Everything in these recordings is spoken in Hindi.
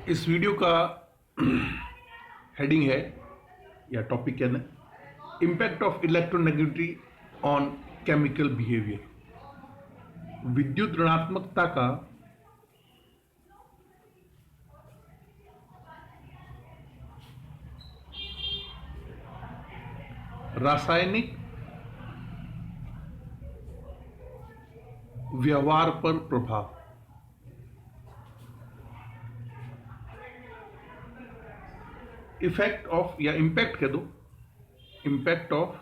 इस वीडियो का हेडिंग है या टॉपिक है ना, impact of electronegativity on chemical behaviour. विद्युत ऋणात्मकता का रासायनिक व्यवहार पर प्रभाव। इफेक्ट ऑफ या इम्पैक्ट कह दो, impact of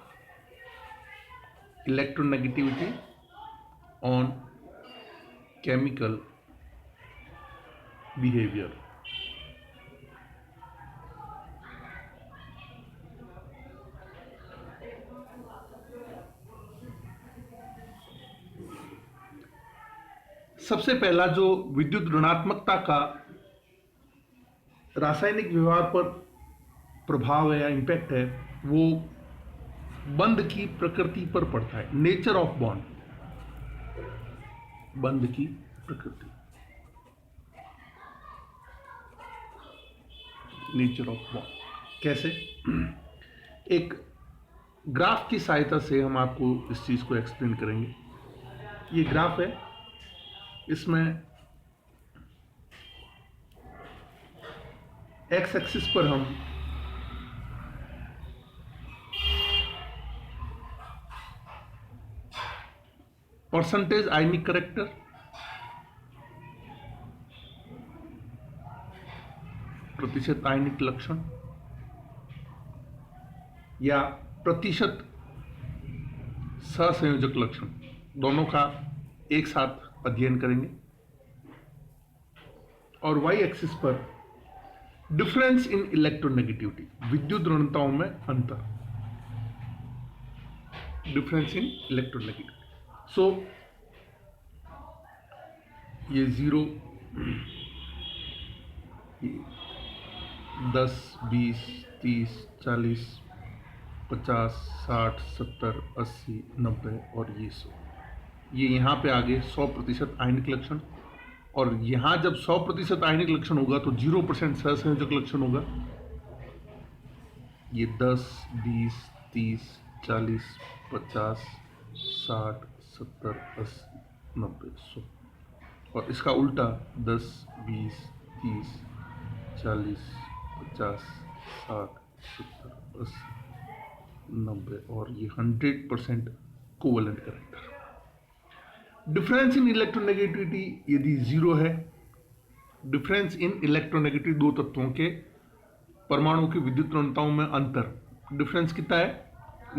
electronegativity on chemical behaviour. सबसे पहला जो विद्युत ऋणात्मकता का रासायनिक व्यवहार पर प्रभाव है या इम्पैक्ट है, वो बंध की प्रकृति पर पड़ता है। नेचर ऑफ बॉन्ड, बंध की प्रकृति, नेचर ऑफ बॉन्ड। कैसे? एक ग्राफ की सहायता से हम आपको इस चीज को एक्सप्लेन करेंगे। ये ग्राफ है, इसमें एक्स एक्सिस पर हम परसेंटेज आयनिक करेक्टर, प्रतिशत आयनिक लक्षण या प्रतिशत सहसंयोजक लक्षण, दोनों का एक साथ अध्ययन करेंगे। और वाई एक्सिस पर डिफरेंस इन इलेक्ट्रोनेगेटिविटी, विद्युत ऋणताओं में अंतर, डिफरेंस इन इलेक्ट्रोनेगेटिविटी। सो ये 0, 10, 20, 30, 40, 50, 60, 70, 80, 90 और ये 100। ये यहाँ पे आगे 100% आयनिक लक्षण, और यहाँ जब 100% आयनिक लक्षण होगा तो 0% सहसंयोजक लक्षण होगा। ये 10, 20, 30, 40, 50, 60, 70, 80, 90, 100। और इसका उल्टा 10, 20, 30, 40, 50, 60, 70, 80, 90 और ये 100% covalent character. Difference in electronegativity यदि 0 है, डिफरेंस इन इलेक्ट्रोनेगेटिविटी दो तत्वों के परमाणुओं की विद्युत ऋणताओं में अंतर, डिफरेंस कितना है?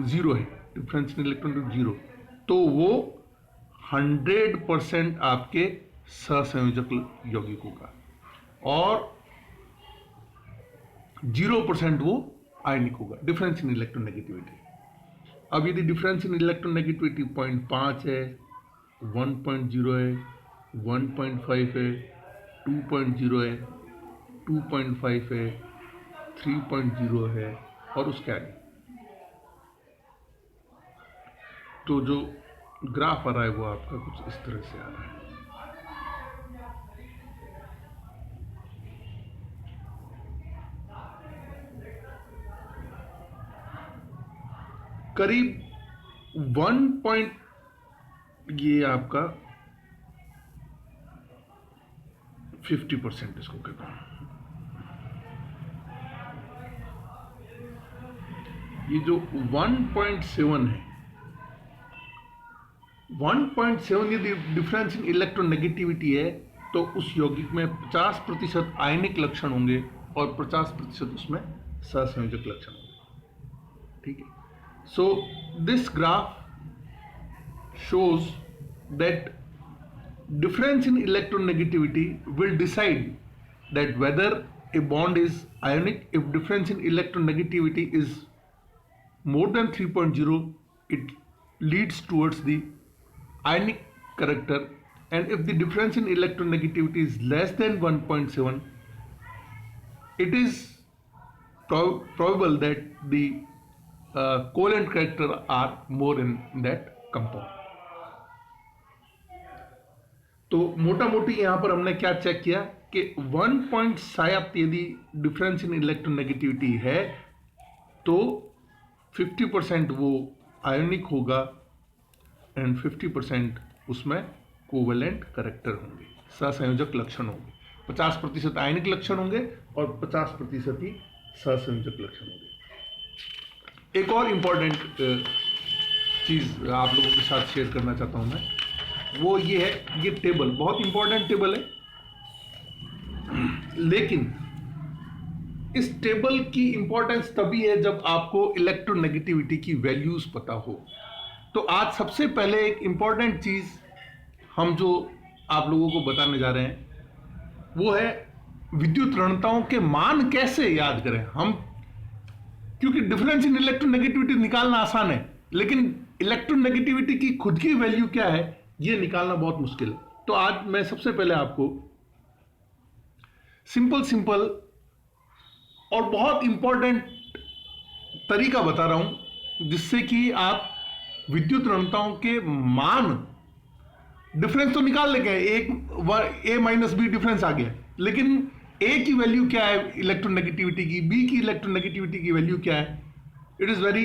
0 है। डिफरेंस इन इलेक्ट्रोनेगेटिविटी 0, तो वो 100% आपके सहसंयोजक यौगिकों का, और 0% वो आयनिक होगा। Difference in electronegativity. अब यदि डिफरेंस इन इलेक्ट्रोनेगेटिविटी 0.5 है, 1.0 है, 1.5 है, 2.0 है, 2.5 है, 3.0 है और उसके आगे, तो जो ग्राफ आ रहा है वो आपका कुछ इस तरह से आ रहा है। करीब 1. ये आपका 50% इसको कहता हूं। ये जो 1.7 है, 1.7 यदि डिफरेंस इन इलेक्ट्रोनेगेटिविटी है, तो उस यौगिक में 50% आयनिक लक्षण होंगे और 50% उसमें सहसंयोजक लक्षण होंगे। ठीक है। So this graph shows that difference in electronegativity will decide that whether a bond is ionic. If difference in electronegativity is more than 3.0, it leads towards the ionic character, and if the difference in electronegativity is less than 1.7, it is probable that the covalent character are more in that compound. तो मोटा मोटी यहां पर हमने क्या चेक किया कि 1 पॉइंट सात यदि डिफरेंस इन इलेक्ट्रोनेगेटिविटी है तो 50% वो आयोनिक होगा एंड 50% उसमें कोवेलेंट कैरेक्टर होंगे, सहसंयोजक लक्षण होंगे। 50% आयनिक लक्षण होंगे और 50% ही सहसंयोजक लक्षण होंगे। एक और इंपॉर्टेंट चीज आप लोगों के साथ शेयर करना चाहता हूं मैं, वो ये है, ये टेबल बहुत इंपॉर्टेंट टेबल है, लेकिन इस टेबल की इंपॉर्टेंस तभी है जब आपको इलेक्ट्रोनेगेटिविटी की वैल्यूज पता हो। तो आज सबसे पहले एक इंपॉर्टेंट चीज हम जो आप लोगों को बताने जा रहे हैं वो है विद्युत ऋणताओं के मान कैसे याद करें हम, क्योंकि डिफरेंस इन इलेक्ट्रोनेगेटिविटी निकालना आसान है, लेकिन इलेक्ट्रोनेगेटिविटी की खुद की वैल्यू क्या है ये निकालना बहुत मुश्किल है। तो आज मैं सबसे पहले आपको सिंपल और बहुत इंपॉर्टेंट तरीका बता रहा हूं जिससे कि आप विद्युत ऋणताओं के मान, डिफरेंस तो निकाल लेंगे, एक ए माइनस बी डिफरेंस आ गया, लेकिन ए की वैल्यू क्या है इलेक्ट्रोनेगेटिविटी की, बी की इलेक्ट्रोनेगेटिविटी की वैल्यू क्या है, इट इज वेरी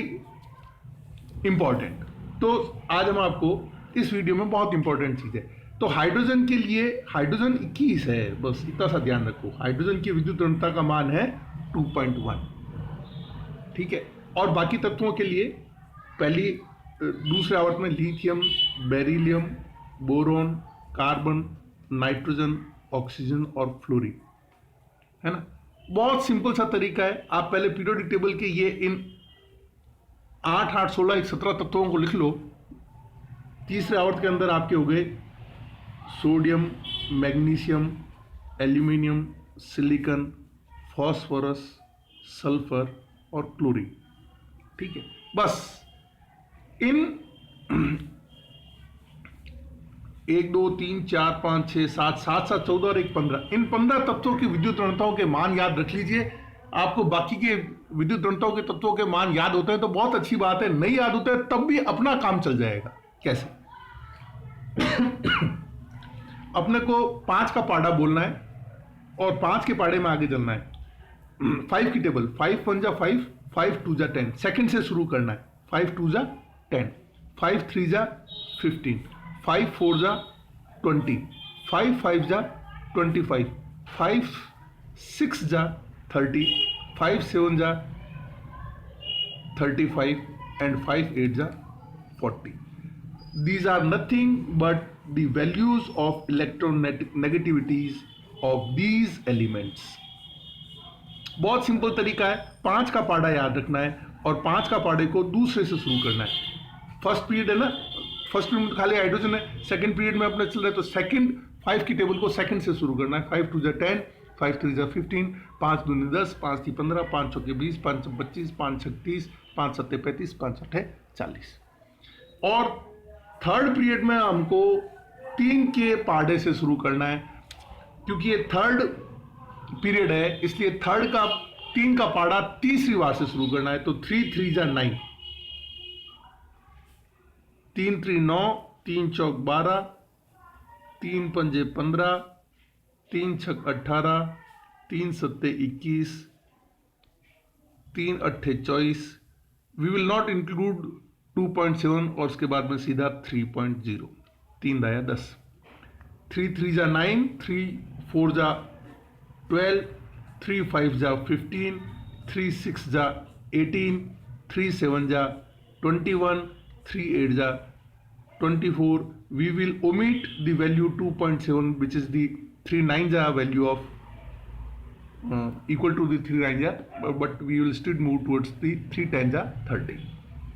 इंपॉर्टेंट। तो आज हम आपको इस वीडियो में बहुत इंपॉर्टेंट चीज है। तो हाइड्रोजन के लिए हाइड्रोजन 21 है, बस इतना सा ध्यान रखो। हाइड्रोजन की विद्युत ऋणता का मान है 2.1, ठीक है। और बाकी तत्वों के लिए पहली दूसरे आवर्त में lithium, beryllium, boron, carbon, nitrogen, oxygen और फ्लोरीन, है ना। बहुत सिंपल सा तरीका है। आप पहले पीरियोडिक टेबल के ये इन 8, 8, 16, 17 तत्वों को लिख लो। तीसरे आवर्त के अंदर आपके हो गए sodium, magnesium, aluminium, silicon, phosphorus, sulphur और क्लोरीन, ठीक है। बस इन 1, 2, 3, 4, 5, 6, 7, 7, 7, 14 और 1, 15, इन 15 तत्वों की विद्युत ऋणताओं के मान याद रख लीजिए। आपको बाकी के विद्युत ऋणताओं के तत्वों के मान याद होते हैं तो बहुत अच्छी बात है, नहीं याद होते हैं तब भी अपना काम चल जाएगा। कैसे? अपने को 5 का पाड़ा बोलना है और 5 के पाड़े में आगे चलना है। 5 की टेबल, 5 1 जा 5, 5 2 जा 10, सेकंड से शुरू करना है। 5 2 जा 10, 5 3 जा 15, 5 4 जा 20, 5 5 जा 25, 5 6 जा 30, 5 7 जा 35 and 5 8 जा 40. These are nothing but the values of electronegativities of these elements. बहुत सिंपल तरीका है, 5 का पाड़ा याद रखना है और 5 का पाड़े को दूसरे से शुरू करना है। फर्स्ट पीरियड है ना, फर्स्ट पीरियड में खाली हाइड्रोजन है, सेकंड पीरियड में अपने चल रहा है तो सेकंड 5 की टेबल को सेकंड से शुरू करना है। 5 2 जा 10, 5 3 जा 15, 5 2 10, 5 3 15, 5 6 20, 5 6 25, 5 6 30, 5 7 35, 5 8 40। और थर्ड पीरियड में हमको 3 के पाड़े से शुरू करना है, क्योंकि ये थर्ड पीरियड है इसलिए थर्ड का 3 का पाड़ा तीसरी बार से शुरू करना है। तो 3 3 जा 9, 3 3 9, 3 चौक 12, 3 पंजे 15, 3 छक 18, 3 सत्ते 21, 3 अट्ठे 24। वी विल नॉट इंक्लूड 2.7 और उसके बाद में सीधा 3.0, 3 दाया 10, 3 3 जा 9, 3 4 जा 12, 3 5 जा 15, 3 6 जा 18, 3 7 जा 21, 3 8 जा 24. We will omit the value 2.7 which is the 3 9 जा value of equal to the 3 9 जा, but we will still move towards the 3 10 जा 30.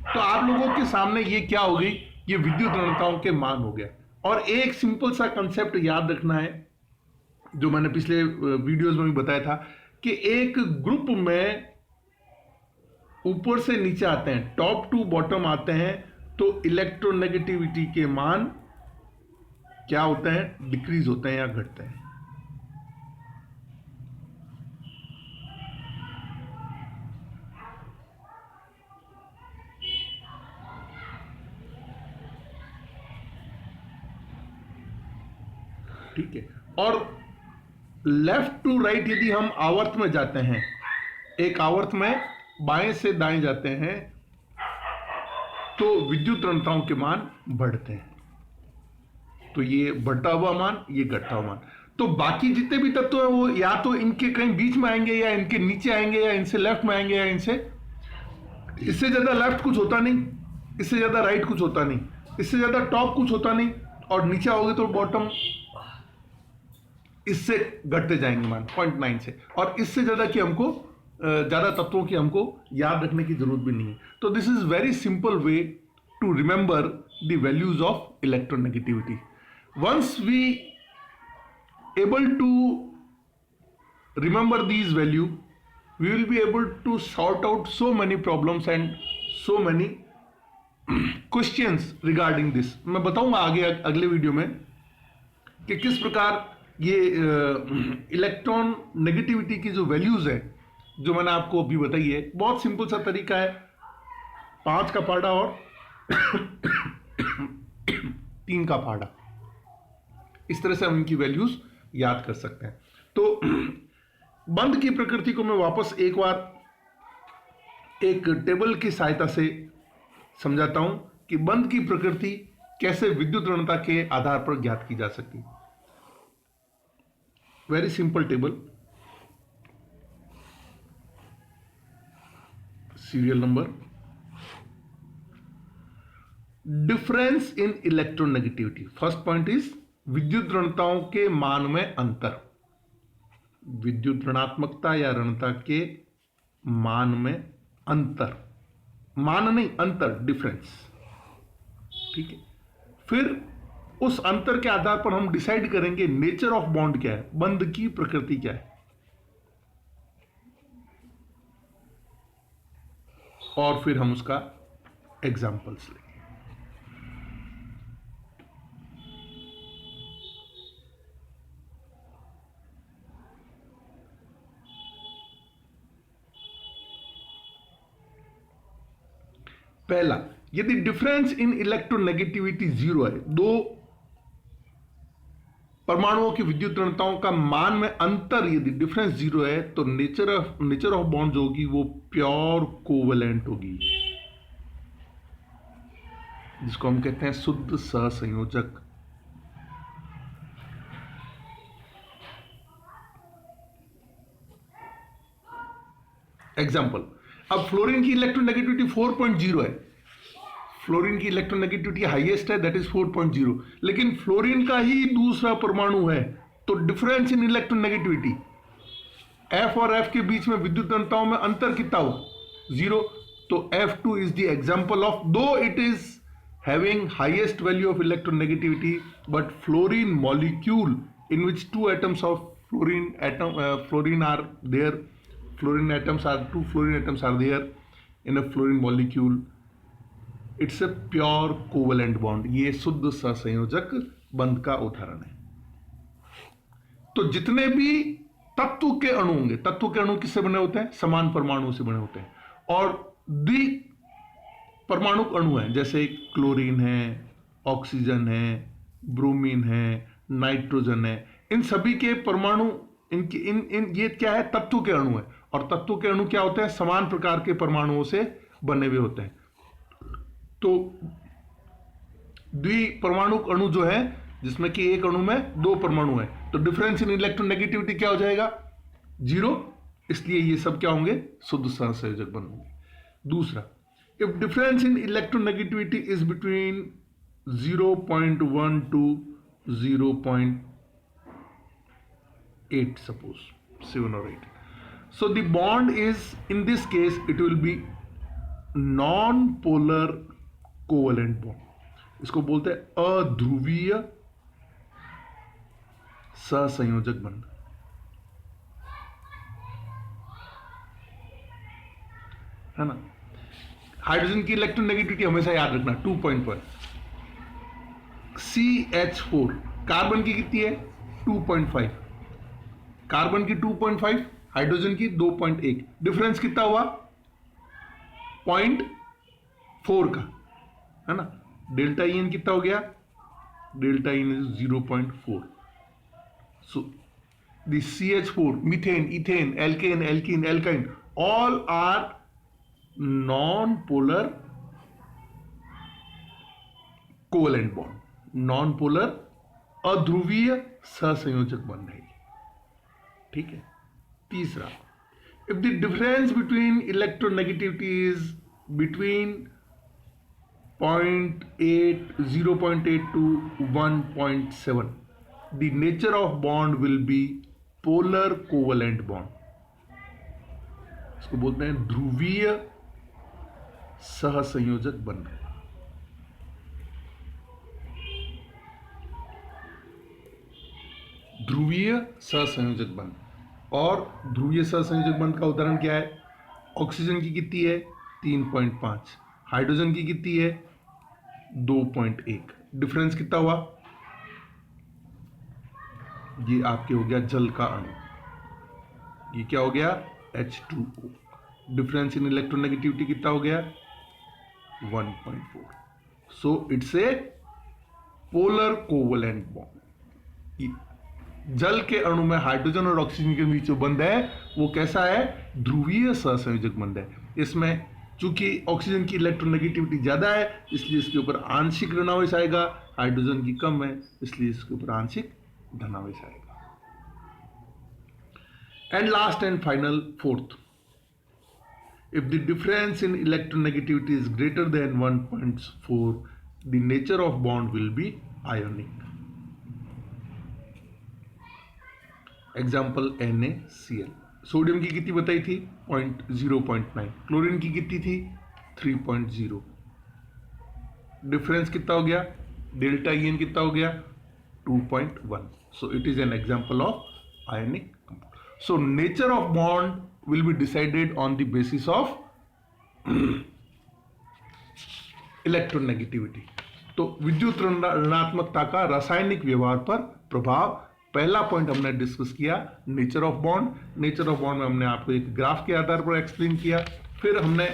तो आप लोगों के सामने ये क्या हो गई, ये विद्युत ऋणताओं के मान हो गया। और एक सिंपल सा कंसेप्ट याद रखना है जो मैंने पिछले वीडियोस में भी बताया था कि एक ग्रुप में ऊपर से नीचे आते हैं, टॉप टू बॉटम आते हैं, तो इलेक्ट्रोनेगेटिविटी के मान क्या होते हैं, डिक्रीज होते हैं या घटते हैं। ठीक है। और लेफ्ट टू राइट यदि हम आवर्त में जाते हैं, एक आवर्त में बाएं से दाएं जाते हैं, तो विद्युत ऋणताओं के मान बढ़ते हैं। तो ये बढ़ता हुआ मान, ये घटता हुआ मान। तो बाकी जितने भी तत्व हैं वो या तो इनके कहीं बीच में आएंगे, या इनके नीचे आएंगे, या इनसे लेफ्ट में आएंगे, या इससे ज्यादा लेफ्ट कुछ होता नहीं, इससे ज्यादा राइट कुछ होता नहीं, इससे ज्यादा टॉप कुछ होता नहीं, और नीचे आओगे तो बॉटम, इससे घटते जाएंगे मान 0.9 से। और इससे ज्यादा कि हमको ज्यादा तत्वों की हमको याद रखने की जरूरत भी नहीं है। तो this is very simple way to remember the values of electronegativity. Once we able to remember these value, we will be able to sort out so many problems and so many questions regarding this। मैं बताऊंगा आगे अगले वीडियो में कि किस प्रकार ये इलेक्ट्रॉन नेगेटिविटी की जो वैल्यूज है, जो मैंने आपको अभी बताई है, बहुत सिंपल सा तरीका है, 5 का पहाड़ा और 3 का पहाड़ा, इस तरह से हम इनकी वैल्यूज याद कर सकते हैं। तो बंध की प्रकृति को मैं वापस एक बार एक टेबल की सहायता से समझाता हूं कि बंध की प्रकृति कैसे विद्युत ऋणता के आधार पर ज्ञात की जा सकती है। Very simple table, serial number, difference in electronegativity. First point is विद्युत ऋणताओं के मान में अंतर, विद्युत ऋणात्मकता या ऋणता के मान में अंतर, मान नहीं अंतर, डिफरेंस, ठीक है। फिर उस अंतर के आधार पर हम डिसाइड करेंगे नेचर ऑफ बॉन्ड क्या है, बंध की प्रकृति क्या है, और फिर हम उसका एग्जाम्पल्स लेंगे। पहला, यदि डिफरेंस इन इलेक्ट्रोनेगेटिविटी 0 है, दो परमाणुओं की विद्युत ऋणताओं का मान में अंतर यदि डिफरेंस 0 है, तो नेचर ऑफ बॉन्ड जो होगी वो प्योर कोवेलेंट होगी, जिसको हम कहते हैं शुद्ध सहसंयोजक। एग्जाम्पल, अब फ्लोरीन की इलेक्ट्रोनेगेटिविटी 4.0 है, फ्लोरीन की इलेक्ट्रोनेगेटिविटी हाईएस्ट है, दैट इज 4.0, लेकिन फ्लोरीन का ही दूसरा परमाणु है, तो डिफरेंस इन इलेक्ट्रोनेगेटिविटी F और F के बीच में विद्युत ऋणताओं में अंतर कितना हो, 0। तो F2 is the example of, though it is having highest value of electronegativity, but fluorine molecule in which 2 atoms of fluorine are there, fluorine atoms are 2 fluorine atoms are there in a fluorine molecule, it's a pure covalent bond। ये शुद्ध सहसंयोजक बंध का उदाहरण है। तो जितने भी तत्व के अणु होंगे, तत्व के अणु किससे बने होते हैं, समान परमाणु से बने होते हैं, और द्वि परमाणु अणु हैं, जैसे क्लोरीन है, ऑक्सीजन है, ब्रोमीन है, नाइट्रोजन है, इन सभी के परमाणु इनकी इन ये क्या है, तत्व के अणु है, और तत्व के अणु क्या होते हैं, समान प्रकार के परमाणुओं से बने हुए होते हैं। तो द्विपरमाणु अणु जो है, जिसमें कि एक अणु में 2 परमाणु है, तो डिफरेंस इन इलेक्ट्रोनेगेटिविटी क्या हो जाएगा, 0, इसलिए ये सब क्या होंगे, शुद्ध सहसंयोजक बन होंगे। दूसरा, if difference in electronegativity is between 0.1 to 0.8, suppose 7 or 8, so the bond is, in this case it will be non-polar covalent bond, इसको बोलते हैं अध्रुवीय सहसंयोजक बंध, है ना। हाइड्रोजन की इलेक्ट्रोनेगेटिविटी हमेशा याद रखना 2.1, CH4, कार्बन की कितनी है 2.5, कार्बन की 2.5, हाइड्रोजन की 2.1, डिफरेंस कितना हुआ 0.4 का, है ना। डेल्टा इन कितना हो गया, delta in is 0.4। So the CH4, methane, ethane, alkane, alkene, alkyne, all are non-polar covalent bond, non polar अध्रुवीय सहसंयोजक बंध है। ठीक है। तीसरा, if the difference between electronegativity is between 0.8 to 1.7, the nature of bond will be polar covalent bond। इसको बोलते हैं ध्रुवीय सहसंयोजक बंध। ध्रुवीय सहसंयोजक बंध। और ध्रुवीय सहसंयोजक बंध का उदाहरण क्या है? ऑक्सीजन की कितनी है? 3.5। हाइड्रोजन की कितनी है? 2.1। डिफरेंस कितना हुआ? ये आपके हो गया जल का अणु। ये क्या हो गया? H2O। डिफरेंस इन इलेक्ट्रोनेगेटिविटी कितना हो गया? 1.4। So it's a polar covalent bond. जल के अणु में हाइड्रोजन और ऑक्सीजन के बीच जो बंध है वो कैसा है? ध्रुवीय सहसंयोजक बंध है। इसमें चूंकि ऑक्सीजन की इलेक्ट्रोनेगेटिविटी ज्यादा है इसलिए इसके ऊपर आंशिक ऋणावेश आएगा, हाइड्रोजन की कम है इसलिए इसके ऊपर आंशिक धनावेश आएगा। And last and final, fourth, if the difference in electronegativity is greater than 1.4, the nature of bond will be ionic. Example NaCl। Sodium की कितनी बताई थी? 0.9। क्लोरीन की कितनी थी? 3.0। डिफरेंस कितना हो गया? डेल्टा EN कितना हो गया? 2.1। So it is an example of ionic compound. So nature of bond will be decided on the basis of electronegativity. तो विद्युत ऋणात्मकता का रासायनिक व्यवहार पर प्रभाव। पहला पॉइंट हमने डिस्कस किया nature of bond. Nature of bond में हमने आपको एक ग्राफ के आधार पर एक्सप्लेन किया। फिर हमने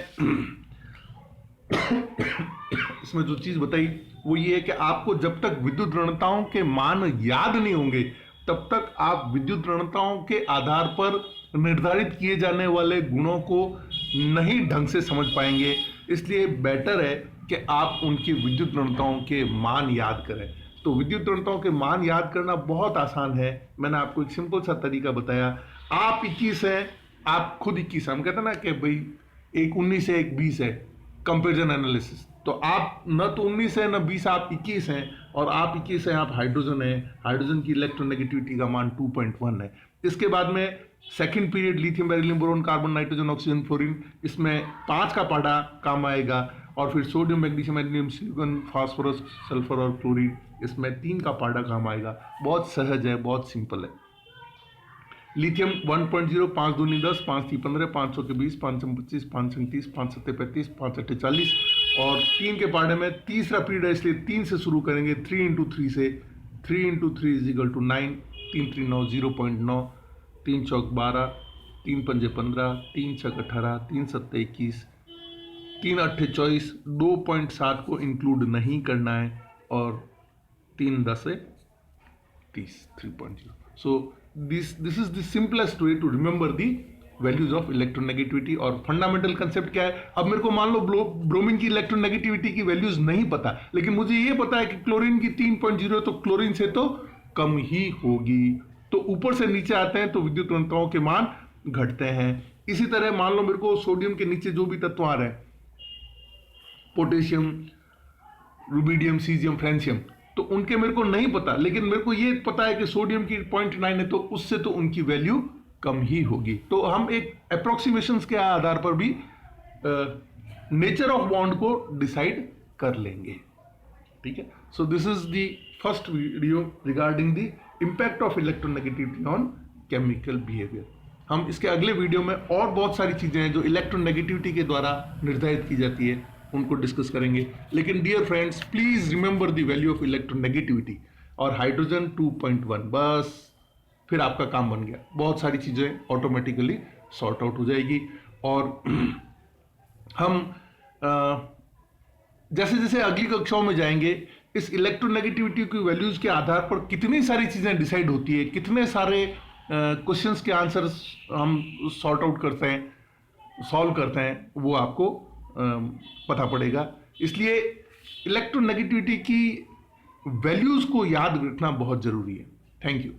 इसमें जो चीज बताई वो ये है कि आपको जब तक विद्युत ऋणताओं के मान याद नहीं होंगे तब तक आप विद्युत ऋणताओं के आधार पर निर्धारित किए जाने वाले गुणों को नहीं ढंग से समझ पाएंगे। इसलिए बेटर है कि आप उनकी विद्युत ऋणताओं के मान याद करें। तो विद्युत ऋणताओं के मान याद करना बहुत आसान है। मैंने आपको एक सिंपल सा तरीका बताया। आप 21 हैं, आप खुद 21 हैं। हम कहते हैं ना कि भाई एक 19 है एक 20 है, कंपेरिजन एनालिसिस। तो आप न तो 19 है न 20, आप 21 हैं। और आप 21 हैं, आप हाइड्रोजन है। हाइड्रोजन की इलेक्ट्रोनेगेटिविटी का मान 2.1 है। इसके बाद में second period lithium, beryllium, boron, carbon, nitrogen, oxygen, fluorine, इसमें 5 का पढ़ा काम आएगा। और फिर sodium, magnesium, aluminium, silicon, phosphorus, sulphur और क्लोरीन, इसमें 3 का पढ़ा काम आएगा। बहुत सहज है, बहुत सिंपल है। लिथियम 1.0, 5 दूनी 10, 5 3 15, 500 के 20, 5 25, 5 30, 5 7 35, 5 8 40। और 3 के पढ़े में तीसरा पीरियड है इसलिए 3 से शुरू करेंगे। 3 × 3 से 3 × 3 = 9, 3 3 9 0.9, 3 चौक 12, 3 पंजे 15, 3 छक 18, 3 7 21, 3 8 24। 2.7 को इंक्लूड नहीं करना है और 3 10 30, 3.0। So this is the simplest way to remember the values of electronegativity. और फंडामेंटल कंसेप्ट क्या है? अब मेरे को मान लो ब्रोमीन की इलेक्ट्रोनेगेटिविटी की वैल्यूज नहीं पता, लेकिन मुझे ये पता है कि क्लोरीन की 3.0 तो क्लोरीन से तो कम ही होगी। तो ऊपर से नीचे आते हैं तो विद्युत ऋणताओं के मान घटते हैं। इसी तरह मान लो मेरे को सोडियम के नीचे जो भी तत्व आ रहे हैं, पोटेशियम, रुबिडियम, सीजियम, फ्रेंशियम, तो उनके मेरे को नहीं पता, लेकिन मेरे को ये पता है कि सोडियम की 0.9 है तो उससे तो उनकी वैल्यू कम ही होगी। तो हम एक अप्रोक्सीमेशंस के आधार पर भी नेचर ऑफ बॉन्ड को डिसाइड कर लेंगे। ठीक है। सो this is the first video regarding the impact of electronegativity on chemical behaviour. हम इसके अगले वीडियो में और बहुत सारी चीजें हैं जो इलेक्ट्रोनेगेटिविटी के द्वारा निर्धारित की जाती है उनको डिस्कस करेंगे। लेकिन dear friends, please remember the value of electronegativity और हाइड्रोजन 2.1, बस फिर आपका काम बन गया। बहुत सारी चीजें ऑटोमेटिकली सॉर्ट आउट हो जाएगी। और हम जैसे जैसे अगली कक्षाओं में जाएंगे, इस इलेक्ट्रोनेगेटिविटी की वैल्यूज के आधार पर कितनी सारी चीजें डिसाइड होती है, कितने सारे क्वेश्चंस के आंसर्स हम सॉर्ट आउट करते हैं, सॉल्व करते हैं, वो आपको पता पड़ेगा। इसलिए इलेक्ट्रोनेगेटिविटी की वैल्यूज को याद रखना बहुत जरूरी है। Thank you.